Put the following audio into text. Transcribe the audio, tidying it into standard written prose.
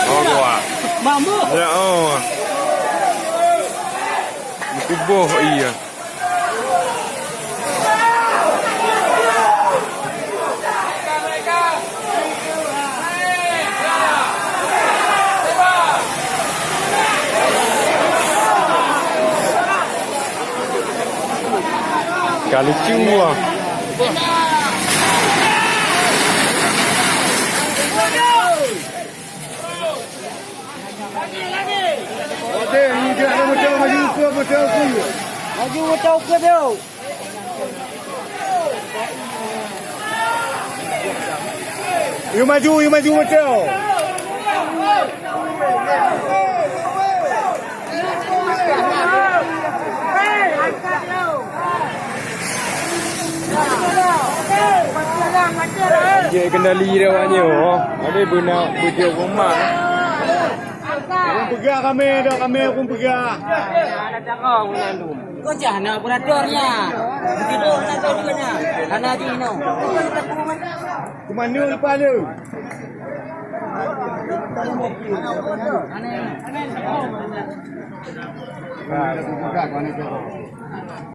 Oh, kuat. Mampu. Ya, oh. Kubuh iya. Kali cua. Okey, ni dia ada macam maju ke macam aku. Maju macam ke dia. You maju macam. Dia kendali dia awaknya. Oh, ada benar bujuk rumah. Orang pegang kami pun pegang. Kau jangan operatornya. Begitu nak tahu dia nak. Ana di no. Ke mana lepas tu? Ana. Ha, aku pegang mana tu.